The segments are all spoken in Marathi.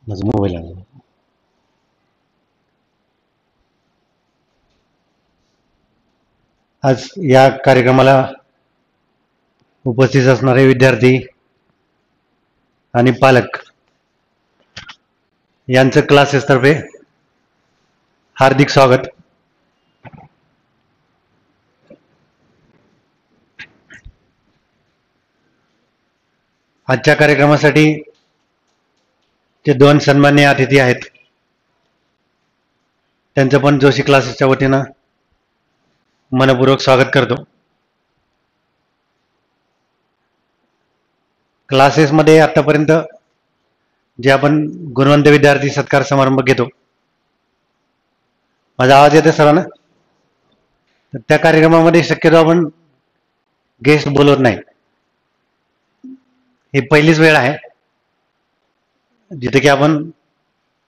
माझा मोबाईल आहे. आज या कार्यक्रमाला उपस्थित असणारे विद्यार्थी आणि पालक यांचं क्लासेसतर्फे हार्दिक स्वागत. आजच्या कार्यक्रमासाठी जे दोन सन्माननीय अतिथी आहेत त्यांचं पण जोशी क्लासेसच्या वतीनं मनपूर्वक स्वागत करतो. क्लासेसमध्ये आतापर्यंत जे आपण गुणवंत विद्यार्थी सत्कार समारंभ घेतो, माझा आवाज येतो सर्वांना? तर त्या कार्यक्रमामध्ये शक्यतो आपण गेस्ट बोलवत नाही. ही पहिलीच वेळ आहे जिथे की आपण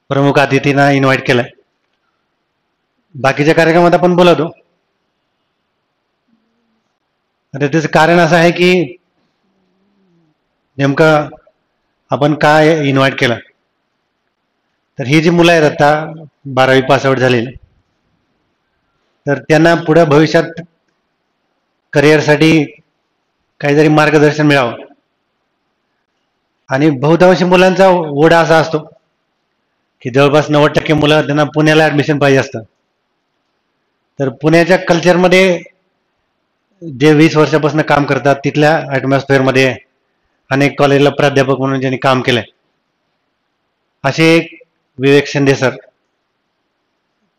प्रमुख अतिथींना इन्व्हाइट केलंय. बाकीच्या कार्यक्रमात आपण बोलवतो. आता त्याचं कारण असं आहे की नेमकं आपण काय इन्व्हाइट केलं, तर ही जी मुलं आहेत आता 12वी पासआउट झालेली, तर त्यांना पुढे भविष्यात करिअरसाठी काहीतरी मार्गदर्शन मिळावं. आणि बहुतांश मुलांचा ओढा असा असतो की जवळपास 90% मुलं त्यांना पुण्याला ऍडमिशन पाहिजे असतं. तर पुण्याच्या कल्चरमध्ये जे 20 वर्षापासून काम करतात, तिथल्या ॲटमॉस्फिअरमध्ये अनेक कॉलेजला प्राध्यापक म्हणून ज्यांनी काम केलंय, असे एक विवेक शिंदे सर,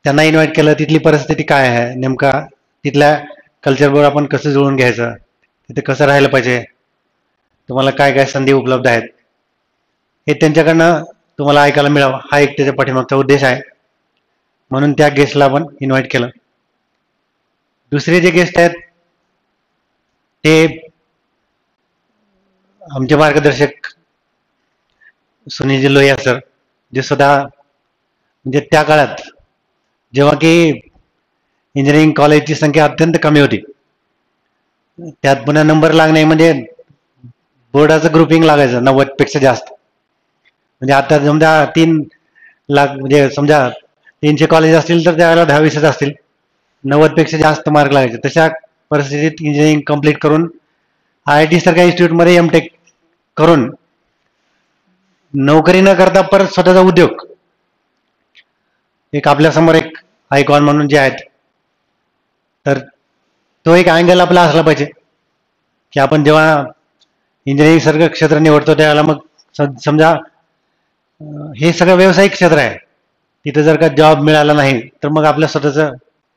त्यांना इन्व्हाइट केलं. तिथली परिस्थिती काय आहे, नेमका तिथल्या कल्चरबरोबर आपण कसं जुळून घ्यायचं, तिथे कसं राहायला पाहिजे, तुम्हाला काय काय संधी उपलब्ध आहेत, हे त्यांच्याकडनं तुम्हाला ऐकायला मिळावं, हा एक त्याच्या पाठीमागचा उद्देश आहे. म्हणून त्या गेस्टला आपण इन्व्हाइट केलं. दुसरे जे गेस्ट आहेत ते आमचे मार्गदर्शक सुनीलजी लोहिया सर, जे स्वतः म्हणजे त्या काळात जेव्हा की इंजिनिअरिंग कॉलेजची संख्या अत्यंत कमी होती, त्यात पुन्हा नंबर लागणे म्हणजे बोर्डाचं ग्रुपिंग लागायचं 90 पेक्षा जास्त. म्हणजे आता समजा 3 लाख म्हणजे समजा 300 कॉलेज असतील तर त्यावेळेला 10-20च असतील, 90 पेक्षा जास्त मार्क लागायचे. तशा परिस्थितीत इंजिनिअरिंग कंप्लीट करून IIT सारख्या इन्स्टिट्यूटमध्ये एमटेक करून नोकरी न करता परत स्वतःचा उद्योग, एक आपल्यासमोर एक आयकॉन म्हणून जे आहेत, तर तो एक अँगल आपला असला पाहिजे की आपण जेव्हा इंजिनिअरिंग सारखं क्षेत्र निवडतो त्यावेळेला मग समजा हे सगळं व्यावसायिक क्षेत्र आहे, तिथं जर का जॉब मिळाला नाही तर मग आपल्या स्वतःचं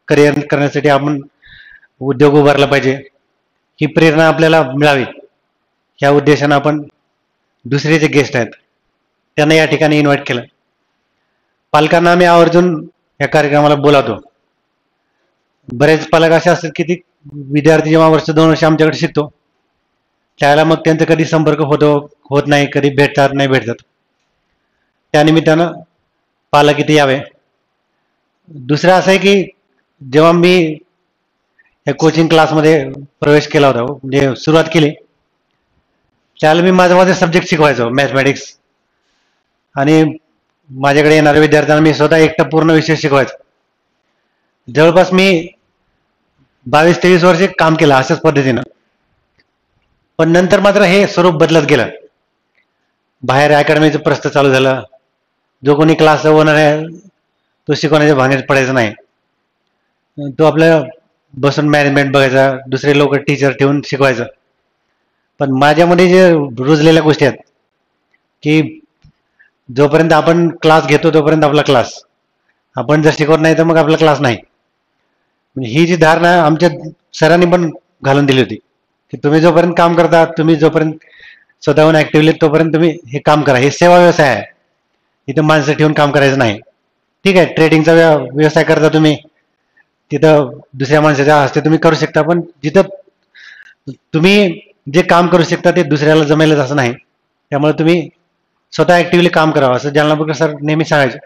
करिअर करण्यासाठी आपण उद्योग उभारला पाहिजे, ही प्रेरणा आपल्याला मिळावी. ह्या उद्देशानं आपण दुसरे जे गेस्ट आहेत त्यांना या ठिकाणी इन्व्हाइट केलं. पालकांना आम्ही आवर्जून या कार्यक्रमाला बोलावतो. बरेच पालक असे असतात की ते विद्यार्थी जेव्हा 1-2 वर्ष आमच्याकडे शिकतो त्यावेळेला मग त्यांचा कधी संपर्क होत नाही, कधी भेटतात. त्यानिमित्तानं पालक इथे यावे. दुसरं असं आहे की जेव्हा मी या कोचिंग क्लासमध्ये प्रवेश केला होता, म्हणजे सुरुवात केली, त्यावेळेला मी माझे सब्जेक्ट शिकवायचो, मॅथमॅटिक्स, आणि माझ्याकडे येणाऱ्या विद्यार्थ्यांना मी स्वतः एकटा पूर्ण विषय शिकवायचो. जवळपास मी 22-23 वर्षे काम केलं अशाच पद्धतीनं. पण नंतर मात्र हे स्वरूप बदलत गेलं. बाहेर अकॅडमीचं प्रस्थ चालू झालं. जो कोणी क्लास ओनर आहे तो शिकवण्याच्या भांगेत पडायचा नाही, तो आपल्या बसून मॅनेजमेंट बघायचा, दुसरे लोक टीचर ठेवून शिकवायचं. पण माझ्यामध्ये जे रुजलेल्या गोष्टी आहेत की जोपर्यंत आपण क्लास घेतो तोपर्यंत आपला क्लास, आपण जर शिकवत नाही तर मग आपला क्लास नाही. ही जी धारणा आमच्या सरांनी पण घालून दिली होती की तुम्ही जोपर्यंत काम करता, तुम्ही जोपर्यंत स्वतःहून ऍक्टिव्हली, तोपर्यंत तुम्ही हे काम करा. हे सेवा व्यवसाय आहे, इथं माणसं ठेवून काम करायचं नाही. ठीक आहे, ट्रेडिंगचा व्यवसाय करता तुम्ही, तिथं दुसऱ्या माणसाच्या हस्ते तुम्ही करू शकता, पण जिथं तुम्ही जे काम करू शकता ते दुसऱ्याला जमेलच असं नाही. त्यामुळे तुम्ही स्वतः ऍक्टिव्हली काम करावं, असं जालनापूरकर सर नेहमी सांगायचे,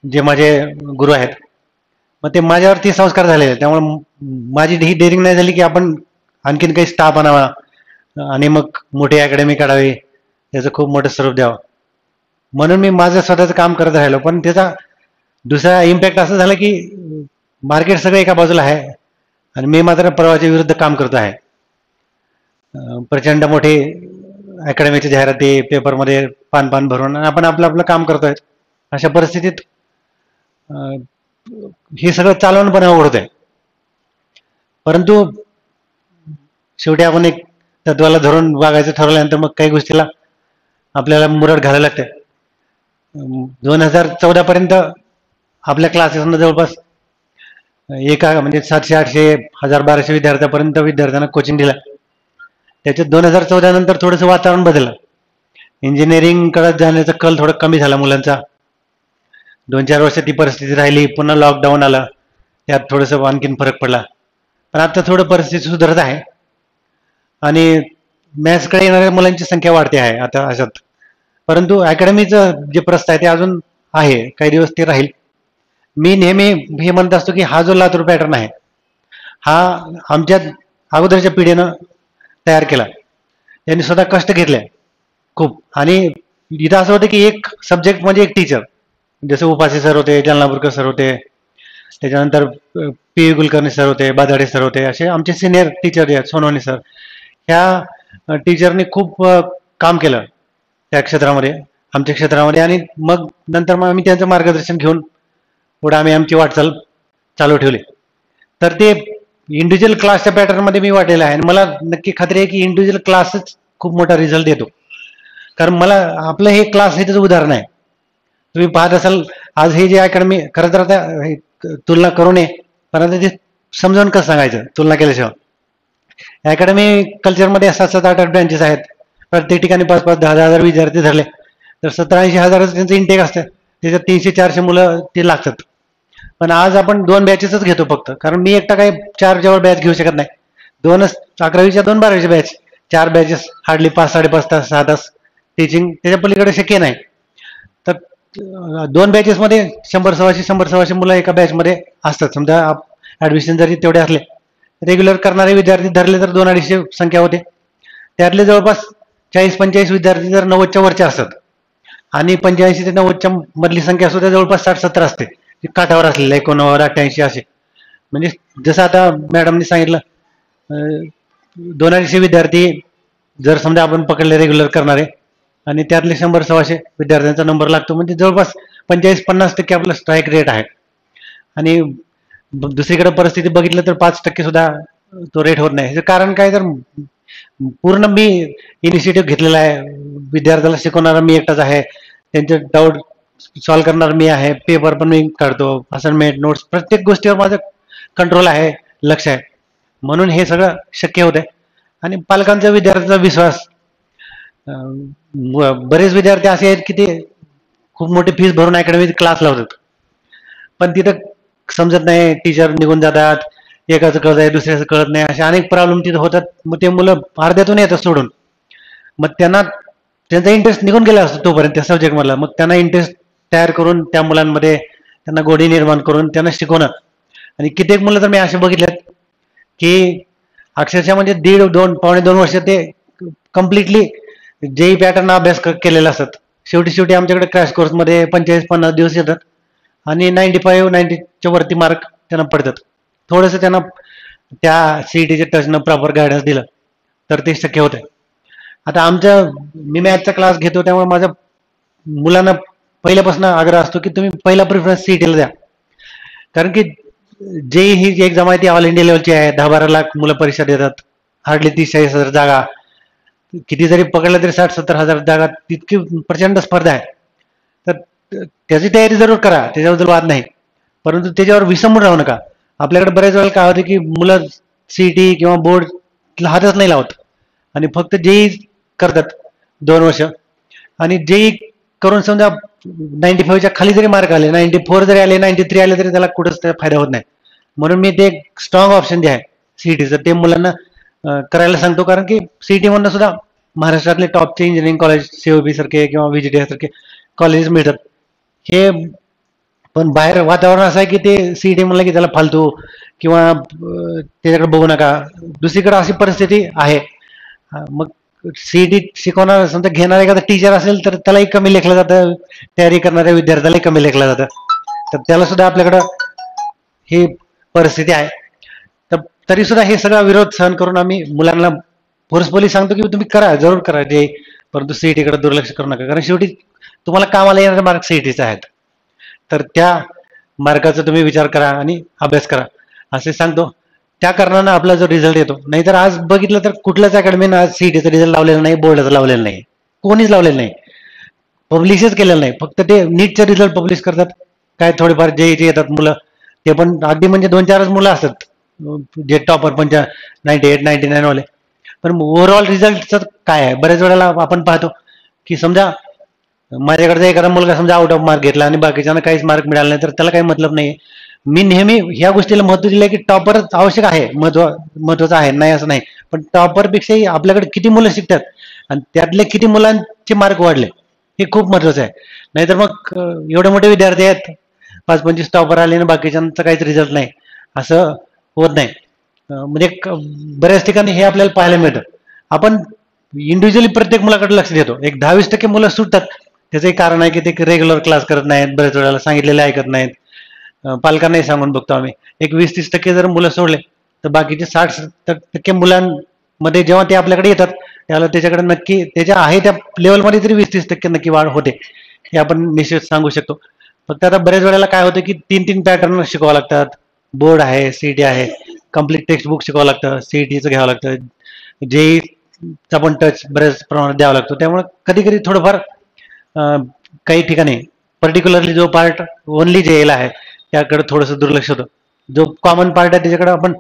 जे माझे गुरु आहेत. मग ते माझ्यावरती संस्कार झालेले, त्यामुळे माझी ही डेअरिंग नाही झाली की आपण आणखीन काही स्टाफ आणावा आणि मग मोठी अकॅडमी काढावी, त्याचं खूप मोठं स्वरूप द्यावं. म्हणून मी माझं स्वतःचं काम करत राहिलो. पण त्याचा दुसरा इम्पॅक्ट असं झाला की मार्केट सगळं एका बाजूला आहे आणि मी मात्र प्रवाहाच्या विरुद्ध काम करतो आहे. प्रचंड मोठे अकॅडमीची जाहिराती पेपरमध्ये पान पान भरून आपण आपलं आपलं काम करतोय. अशा परिस्थितीत हे सगळं चालवणं पण अवघड होत आहे. परंतु शेवटी आपण एक तत्वाला धरून वागायचं ठरवल्यानंतर मग काही गोष्टीला आपल्याला मुरड घालायला लागते. 2014 पर्यंत आपल्या क्लासेसमध्ये जवळपास एका म्हणजे 700-800-1200 विद्यार्थ्यांना कोचिंग दिलं. त्याच्यात 2014 नंतर थोडंसं वातावरण बदललं. इंजिनिअरिंग कडे जाण्याचा कल थोडा कमी झाला मुलांचा. 2-4 वर्ष ती परिस्थिती राहिली. पुन्हा लॉकडाऊन आलं, त्यात थोडंसं आणखीन फरक पडला. पण आता थोडं परिस्थिती सुधारत आहे आणि मॅथ्सकडे येणाऱ्या मुलांची संख्या वाढते आहे आता अशात. परंतु अकॅडमीचं जे प्रस्थ आहे ते अजून आहे, काही दिवस ते राहील. मी नेहमी हे म्हणत असतो की हा जो लातूर पॅटर्न आहे हा आमच्या अगोदरच्या पिढीनं तयार केला. त्यांनी स्वतः कष्ट घेतले खूप. आणि इथं असं होतं की एक सब्जेक्ट म्हणजे एक टीचर, जसं उपासे सर होते, जलनापूरकर सर होते, त्याच्यानंतर पी कुलकर्णी सर होते, बादाडे सर होते, असे आमचे सिनियर टीचर जे आहेत, सोनवणे सर, ह्या टीचरनी खूप काम केलं त्या क्षेत्रामध्ये, आमच्या क्षेत्रामध्ये. आणि मग नंतर मग आम्ही त्यांचं मार्गदर्शन घेऊन पुढे आम्ही आमची वाटचाल चालू ठेवली. तर ते इंडिव्हिज्युअल क्लासच्या पॅटर्नमध्ये मी वाटलेलं आहे आणि मला नक्की खात्री आहे की इंडिव्हिज्युअल क्लासच खूप मोठा रिझल्ट देतो. कारण मला आपलं हे क्लास हे त्याचं उदाहरण आहे. तुम्ही पाहत असाल आज हे जे अकॅडमी, खरं तर आता तुलना करू नये, पण आता ते समजावून कसं सांगायचं तुलना केल्याशिवाय. अकॅडमी कल्चरमध्ये 7-8 ब्रँचेस आहेत. प्रत्येक ठिकाणी 5-5, 10-10 हजार विद्यार्थी धरले तर 70-80 हजारच त्यांचं इंटेक असतं. त्याच्यात 300-400 मुलं ते लागतात. पण आज आपण 2 बॅचेसच घेतो फक्त, कारण मी एकटा काही 4 जवळ बॅच घेऊ शकत नाही. 2च 11वीच्या 2 12वीच्या बॅच, 4 बॅचेस हार्डली 5-5.5 तास 6 तास टीचिंग, त्याच्या पलीकडे शक्य नाही. तर 2 बॅचेसमध्ये 100-125 मुलं एका बॅचमध्ये असतात. समजा ऍडमिशन जरी तेवढे असले, रेग्युलर करणारे विद्यार्थी धरले तर 200-250 संख्या होते. त्यातले जवळपास 40-45 विद्यार्थी जर 90च्या वरचे असतात आणि 85 ते 90च्या मधली संख्या सुद्धा जवळपास 60-70 असते, काठावर असलेले 89-88 असे. म्हणजे जसं आता मॅडमनी सांगितलं 200 विद्यार्थी जर समजा आपण पकडले रेग्युलर करणारे आणि त्यातले 100-125 विद्यार्थ्यांचा नंबर लागतो, म्हणजे जवळपास 45-50% आपला स्ट्राईक रेट आहे. आणि दुसरीकडे परिस्थिती बघितलं तर 5% सुद्धा तो रेट होत नाही. कारण काय, तर पूर्ण मी इनिशिएटिव्ह घेतलेला आहे. विद्यार्थ्याला शिकवणारा मी एकटाच आहे, त्यांचे डाऊट सॉल्व्ह करणार मी आहे, पेपर पण मी काढतो, असाइनमेंट नोट्स प्रत्येक गोष्टीवर माझं कंट्रोल आहे, लक्ष आहे. म्हणून हे सगळं शक्य होत आहे. आणि पालकांचा विद्यार्थ्याचा विश्वास, बरेच विद्यार्थी असे आहेत की ते खूप मोठी फीस भरून अकॅडमीत क्लास लावतात, पण तिथं समजत नाही, टीचर निघून जातात, एकाचं कळत आहे दुसऱ्याचं कळत नाही, असे अनेक प्रॉब्लेम तिथं होतात. मग ते मुलं अर्ध्यातून येतात सोडून. मग त्यांना त्यांचा इंटरेस्ट निघून गेला असतो तोपर्यंत त्या सब्जेक्टमधला. मग त्यांना इंटरेस्ट तयार करून त्या मुलांमध्ये त्यांना गोडी निर्माण करून त्यांना शिकवणं. आणि कित्येक मुलं तर मी असे बघितलेत की अक्षरशः म्हणजे 1.5-2 वर्ष ते कम्प्लिटली जेई पॅटर्न अभ्यास केलेला असतात. शेवटी आमच्याकडे क्रॅश कोर्समध्ये 45-50 दिवस येतात आणि 95-90च्या वरती मार्क त्यांना पडतात. थोडंसं त्यांना त्या सीईटीच्या टचनं प्रॉपर गायडन्स दिलं तर ते शक्य होतं. आता मी मॅथचा क्लास घेतो, त्यामुळे माझ्या मुलांना पहिल्यापासून आग्रह असतो की तुम्ही पहिला प्रिफरन्स सीईटीला द्या. कारण की जेई ही एक्झाम आहे ती ऑल इंडिया लेवलची आहे. 10-12 लाख मुलं परीक्षा देतात, हार्डली 30-40 हजार जागा, किती जरी पकडलं तरी 60-70 हजार जागा, तितकी प्रचंड स्पर्धा आहे. तर त्याची तयारी जरूर करा, त्याच्याबद्दल वाद नाही, परंतु त्याच्यावर विसंबून राहू नका. आपल्याकडे बऱ्याच वेळेला काय होतं की मुलं सीईटी किंवा बोर्ड हातच नाही लावत आणि फक्त जेई करतात 2 वर्ष. आणि जेई करून समजा 95च्या खाली जरी मार्क आले, 94 जरी आले, 93 आले, तरी त्याला कुठंच त्याचा फायदा होत नाही. म्हणून मी ते एक स्ट्रॉंग ऑप्शन जे आहे सीईटीचं ते मुलांना करायला सांगतो. कारण की सीईटी मधनं सुद्धा महाराष्ट्रातले टॉपचे इंजिनिअरिंग कॉलेज, सीओबी सारखे किंवा व्हीजीटीआय सारखे कॉलेजेस मिळतात. हे पण बाहेर वातावरण असं आहे की ते सीईटी म्हणलं की त्याला फालतू किंवा त्याच्याकडे बघू नका, दुसरीकडे अशी परिस्थिती आहे. मग सीईटी शिकवणार समजा घेणारा एखादा टीचर असेल तर त्यालाही कमी लेखलं जातं, तयारी करणाऱ्या विद्यार्थ्यालाही कमी लेखलं जातं. तर त्याला सुद्धा आपल्याकडं ही परिस्थिती आहे. तर तरी सुद्धा हे सगळा विरोध सहन करून आम्ही मुलांना फोर्सफुली सांगतो की तुम्ही करा, जरूर करा जे, परंतु सीईटीकडे दुर्लक्ष करू नका, कारण शेवटी तुम्हाला कामाला येणारे मार्क सीईटीचे आहेत. तर त्या मार्काचा तुम्ही विचार करा आणि अभ्यास करा असे सांगतो. त्या कारणानं आपला जो रिझल्ट येतो, नाहीतर आज बघितलं तर कुठल्याच अकॅडमीनं आज सीईटीचा रिझल्ट लावलेला नाही, बोर्डाचा लावलेला नाही, कोणीच लावलेलं नाही, पब्लिशच केलेलं नाही. फक्त ते नीटचे रिझल्ट पब्लिश करतात. काय थोडेफार जे येतात मुलं, ते पण अगदी म्हणजे 2-4च मुलं असतात जे टॉपर 98, 99 वाले. पण ओव्हरऑल रिझल्टचं काय आहे, बऱ्याच वेळेला आपण पाहतो की समजा माझ्याकडचा एखादा मुलगा समजा आउट ऑफ मार्क घेतला आणि बाकीच्यांना काहीच मार्क मिळाला नाही, तर त्याला काही मतलब नाही. मी नेहमी ह्या गोष्टीला महत्व दिलंय की टॉपरच आवश्यक आहे, महत्वाचं आहे, नाही असं नाही, पण टॉपरपेक्षाही आपल्याकडे किती मुलं शिकतात आणि त्यातले किती मुलांचे मार्क वाढले हे खूप महत्वाचं आहे. नाहीतर मग एवढे मोठे विद्यार्थी आहेत, 5-25 टॉपर आले आणि बाकीच्यांचा काहीच रिझल्ट नाही, असं होत नाही. म्हणजे बऱ्याच ठिकाणी हे आपल्याला पाहायला मिळतं. आपण इंडिव्हिज्युअली प्रत्येक मुलाकडे लक्ष देतो, एक 10-20% मुलं सुटतात. त्याचं एक कारण आहे की ते रेग्युलर क्लास करत नाहीत, बऱ्याच वेळेला सांगितलेले ऐकत नाहीत. पालकांनाही सांगून बघतो आम्ही, एक 20-30% जर मुलं सोडले तर बाकीचे 60% मुलांमध्ये जेव्हा ते आपल्याकडे येतात त्याला त्याच्याकडे नक्की त्याच्या आहे त्या लेवलमध्ये तरी 20-30% नक्की वाढ होते, हे आपण निश्चित सांगू शकतो. फक्त आता बऱ्याच वेळेला काय होतं की 3-3 पॅटर्न शिकवावं लागतात. बोर्ड आहे, सीईटी आहे, कम्प्लीट टेक्स्ट बुक शिकवावं लागतं, सीईटीचं घ्यावं लागतं, जेईचा पण टच बऱ्याच प्रमाणात द्यावा लागतो. त्यामुळे कधी कधी थोडंफार काही ठिकाणी पर्टिक्युलरली जो पार्ट ओनली जेएला आहे त्याकडे थोडंसं दुर्लक्ष होतं. जो कॉमन पार्ट आहे त्याच्याकडे आपण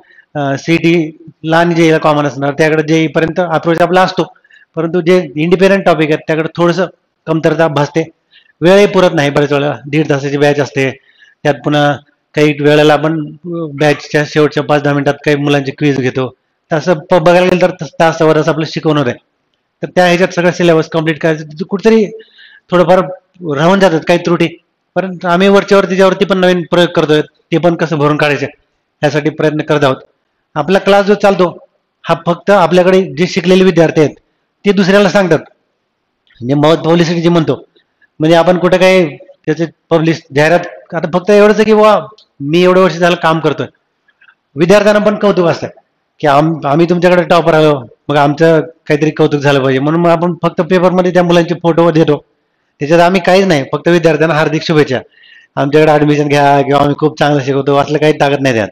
सीईटीला आणि जेईला कॉमन असणार त्याकडे जेईपर्यंत अप्रोच आपला असतो, परंतु जे इंडिपेंडंट टॉपिक आहेत त्याकडे थोडंसं कमतरता भासते. वेळही पुरत नाही, बऱ्याच वेळेला 1.5 तासाची बॅच असते, त्यात पुन्हा काही वेळेला आपण बॅचच्या शेवटच्या 5-10 मिनिटात काही मुलांची क्विज घेतो. तसं बघायला गेलं तर तासावरच आपलं शिकवणार आहे. तर त्या ह्याच्यात सगळं सिलेबस कम्प्लीट करायचं कुठेतरी थोडंफार राहून जातात काही त्रुटी, परंतु आम्ही वरच्यावर त्याच्यावरती पण नवीन प्रयोग करतोय, ते पण कसं भरून काढायचे यासाठी प्रयत्न करत आहोत. आपला क्लास जो चालतो हा फक्त आपल्याकडे जे शिकलेले विद्यार्थी आहेत ते दुसऱ्याला सांगतात, म्हणजे माउथ पब्लिसिटी जी म्हणतो, म्हणजे आपण कुठं काही त्याचे पब्लिश जाहिरात, आता फक्त एवढंच की वा मी एवढं वर्ष झालं काम करतोय, विद्यार्थ्यांना पण कौतुक असतं की आम्ही तुमच्याकडे टॉपर आलो, मग आमचं काहीतरी कौतुक झालं पाहिजे, म्हणून मग आपण फक्त पेपरमध्ये त्या मुलांचे फोटो देतो. त्याच्यात आम्ही काहीच नाही, फक्त विद्यार्थ्यांना हार्दिक शुभेच्छा, आमच्याकडे ऍडमिशन घ्या किंवा आम्ही खूप चांगलं शिकवतो असलं काही ताकद नाही त्यात.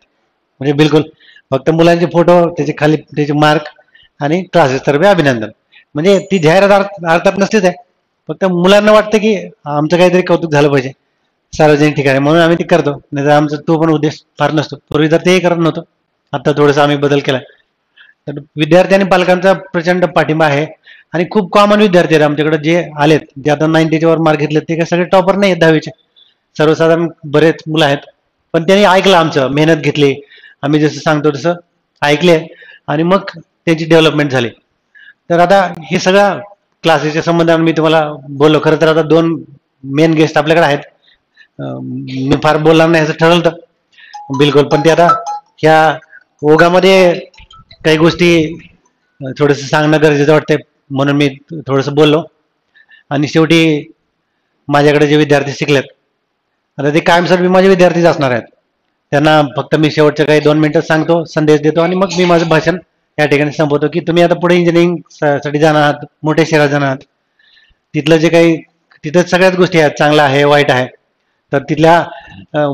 म्हणजे बिलकुल फक्त मुलांचे फोटो, त्याचे खाली त्याचे मार्क आणि क्लासेस तर्फे अभिनंदन, म्हणजे ती जाहिरात अर्थात नसतेच आहे, फक्त मुलांना वाटतं की आमचं काहीतरी कौतुक झालं पाहिजे सार्वजनिक ठिकाणी, म्हणून आम्ही ते करतो. नाही तर आमचा तो पण उद्देश फार नसतो. पूर्वी तर तेही करत नव्हतो, आता थोडंसं आम्ही बदल केलाय. तर विद्यार्थी आणि पालकांचा प्रचंड पाठिंबा आहे. आणि खूप कॉमन विद्यार्थी आहेत आमच्याकडे जे आलेत, जे आता 90च्या वर मार्क घेतले, ते काय सगळे टॉपर नाही आहेत 10वीचे, सर्वसाधारण बरेच मुलं आहेत. पण त्यांनी ऐकलं, आमचं मेहनत घेतली, आम्ही जसं सांगतो तसं ऐकले आणि मग त्यांची डेव्हलपमेंट झाली. तर आता हे सगळं क्लासेसच्या संबंधाने मी तुम्हाला बोललो. खरं तर आता 2 मेन गेस्ट आपल्याकडे आहेत. मी फार बोलणार नाही असं ठरवलं होतं बिलकुल, पण ते आता ह्या ओघामध्ये काही गोष्टी थोडंसं सांगणं गरजेचं वाटतंय, म्हणून मी थोडंसं बोललो. आणि शेवटी माझ्याकडे जे विद्यार्थी शिकलेत आता ते कायमस्वरूपी माझे विद्यार्थीच असणार आहेत. त्यांना फक्त मी शेवटच्या काही 2 मिनिटं सांगतो, संदेश देतो आणि मग मी माझं भाषण या ठिकाणी संपवतो की तुम्ही आता पुढे इंजिनिअरिंग साठी जाणार आहात, मोठ्या शहरात जाणार आहात, तिथलं जे काही तिथं सगळ्याच गोष्टी आहेत, चांगलं आहे वाईट आहे, तर तिथल्या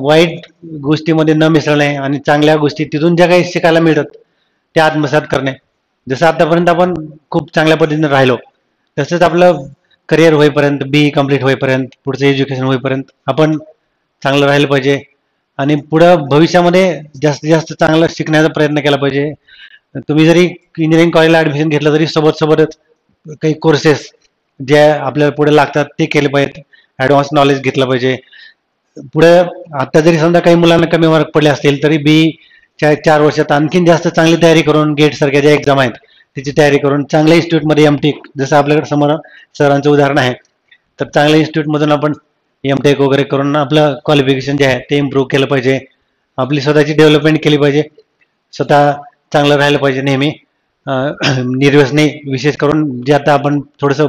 वाईट गोष्टीमध्ये न मिसळणे आणि चांगल्या गोष्टी तिथून ज्या काही शिकायला मिळतात त्या आत्मसात करणे. जसं आतापर्यंत आपण खूप चांगल्या पद्धतीने राहिलो, तसंच आपलं करिअर होईपर्यंत, बी कम्प्लीट होईपर्यंत, पुढचं एज्युकेशन होईपर्यंत आपण चांगलं राहिलं पाहिजे आणि पुढं भविष्यामध्ये जास्तीत जास्त चांगलं शिकण्याचा प्रयत्न केला पाहिजे. तुम्ही जरी इंजिनिअरिंग कॉलेजला ऍडमिशन घेतलं तरी सोबतच काही कोर्सेस जे आपल्याला पुढे लागतात ते केले पाहिजेत, ऍडव्हान्स नॉलेज घेतलं पाहिजे. पुढे आता जरी समजा काही मुलांना कमी मार्क पडले असतील तरी बी 4 वर्षात आणखीन जास्त चांगली तयारी करून, गेट सारख्या ज्या एक्झाम आहेत त्याची तयारी करून चांगल्या इन्स्टिट्यूटमध्ये एमटेक, जसं आपल्याकडे समोर सरांचं उदाहरण आहे, तर चांगल्या इन्स्टिट्यूटमधून आपण एमटेक वगैरे करून आपलं क्वालिफिकेशन जे आहे ते इम्प्रूव्ह केलं पाहिजे, आपली स्वतःची डेव्हलपमेंट केली पाहिजे, स्वतः चांगलं राहिलं पाहिजे नेहमी. निर्व्यसनी, विशेष करून जे आता आपण थोडंसं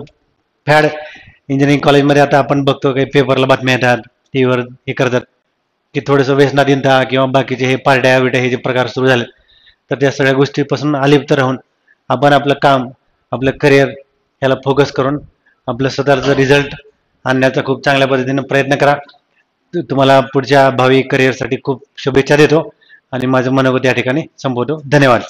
फॅड इंजिनिअरिंग कॉलेजमध्ये आता आपण बघतो काही पेपरला बातम्या येतात, टीव्हीवर हे करतात की थोडंसं व्यसनाधीनता किंवा बाकीचे हे पार्ट्या बिट्या हे जे प्रकार सुरू झाले, तर त्या सगळ्या गोष्टीपासून अलिप्त राहून आपण आपलं काम, आपलं करिअर याला फोकस करून आपलं स्वतःचा रिझल्ट आणण्याचा खूप चांगल्या पद्धतीने प्रयत्न करा. तुम्हाला पुढच्या भावी करिअरसाठी खूप शुभेच्छा देतो आणि माझं मनोगत या ठिकाणी संपवतो. धन्यवाद.